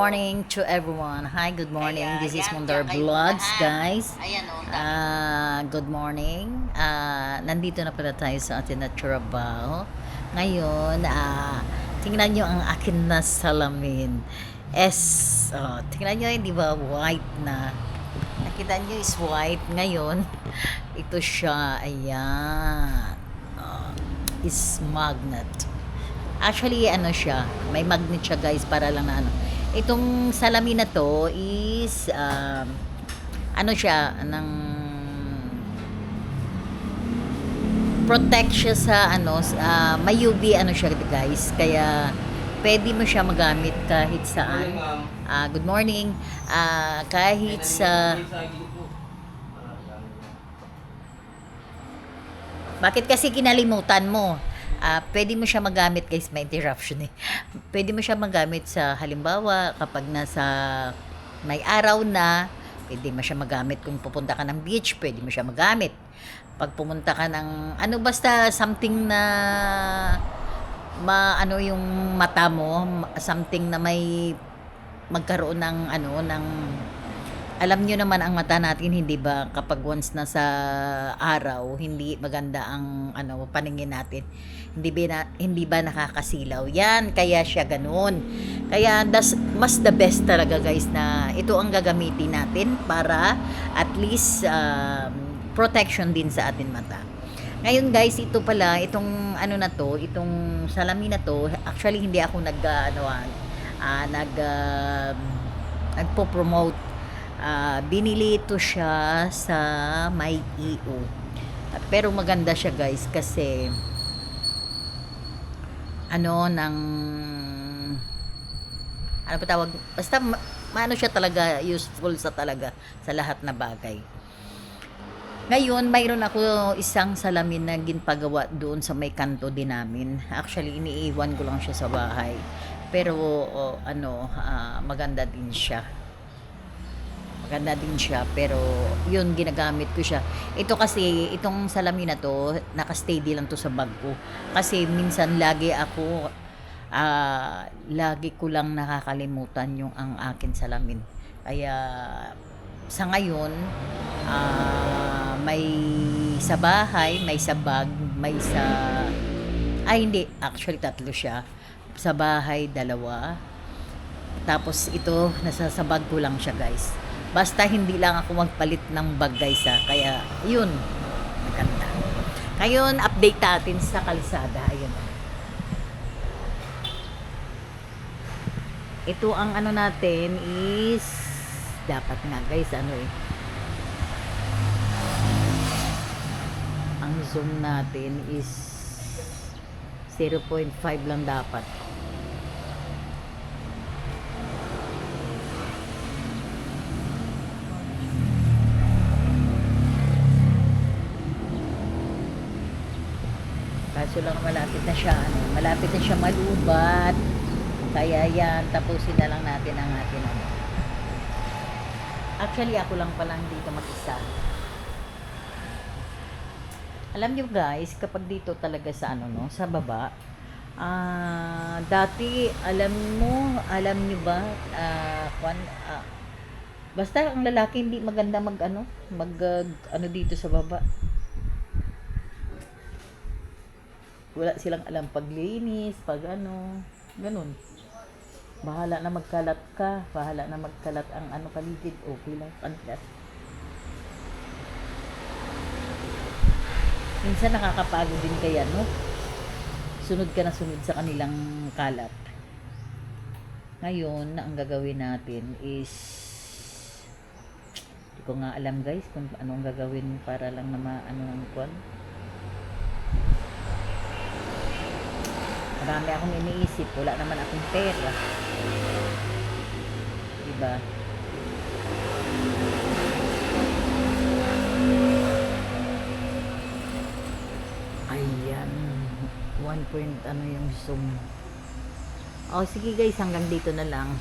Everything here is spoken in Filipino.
morning to everyone. Hi, good morning. Kaya, This is yan, Mundar yan kayo Vlogs, unahan. guys. Ayan o, Good morning. Nandito na pala tayo sa ating na trabaho. Ngayon, tingnan nyo ang akin na salamin. Tingnan nyo, di ba, white na. Nakita nyo is white. Ngayon, ito siya, ayan. Is magnet. Actually, ano siya, may magnet siya guys para lang na ano. Itong salamin na to is, ano siya, ng protect siya sa ano, may UV ano siya guys. Kaya, pwede mo siya magamit kahit saan. Good morning. Kahit sa... Bakit kasi kinalimutan mo? Pwede mo siya magamit guys, may interruption eh. Pwede mo siya magamit sa halimbawa kapag nasa may araw na, pwede mo siya magamit kung pupunta ka ng beach, pwede mo siya magamit. Pag pumunta ka ng ano basta something na ano yung mata mo, something na may magkaroon ng ano ng alam nyo naman ang mata natin, hindi ba, kapag once na sa araw, hindi maganda ang ano paningin natin. Hindi ba nakakasilaw? Yan, kaya siya ganoon. Kaya mas the best talaga guys na ito ang gagamitin natin para at least protection din sa atin mata. Ngayon guys, ito pala, itong ano na to, itong salamin na to, actually hindi ako nagpo-promote. Binili ito siya sa may EO. Pero maganda siya guys kasi ano pa tawag, basta maano siya talaga, useful sa talaga sa lahat na bagay. Ngayon, mayroon ako isang salamin na ginpagawa doon sa may kanto din namin. Actually, iniiwan ko lang siya sa bahay. Pero maganda din siya. Pero yun, ginagamit ko siya. Ito kasi, itong salamin na to, naka-steady lang to sa bag ko. Kasi minsan lagi ko lang nakakalimutan yung ang akin salamin. Kaya sa ngayon, may sa bahay, may sa bag, hindi, actually tatlo siya. Sa bahay, 2. Tapos ito, nasa sa bag ko lang siya guys. Basta hindi lang ako magpalit ng bag guys kaya yun, maganda. Ngayon, update natin sa kalsada. Ayun. Ito ang ano natin is, dapat nga guys, ang zoom natin is 0.5 lang dapat. Kaso lang malapit na siya malubat. Kaya yan, tapusin na lang natin ang atin Actually, ako lang palang dito mag-isa. Alam nyo guys, kapag dito talaga sa sa baba, dati, alam nyo ba, basta ang lalaki hindi maganda dito sa baba. Wala silang alam paglinis, ganun. Bahala na magkalat ang paligid, okay lang, pantas. Minsan nakakapagod din kaya, no? Sunod ka na sunod sa kanilang kalat. Ngayon, ang gagawin natin is, hindi ko nga alam guys kung anong gagawin para lang na ang kwan. Marami akong iniisip, wala naman akong pera. Diba? Ayan. 1 point yung zoom. Sige guys, hanggang dito na lang.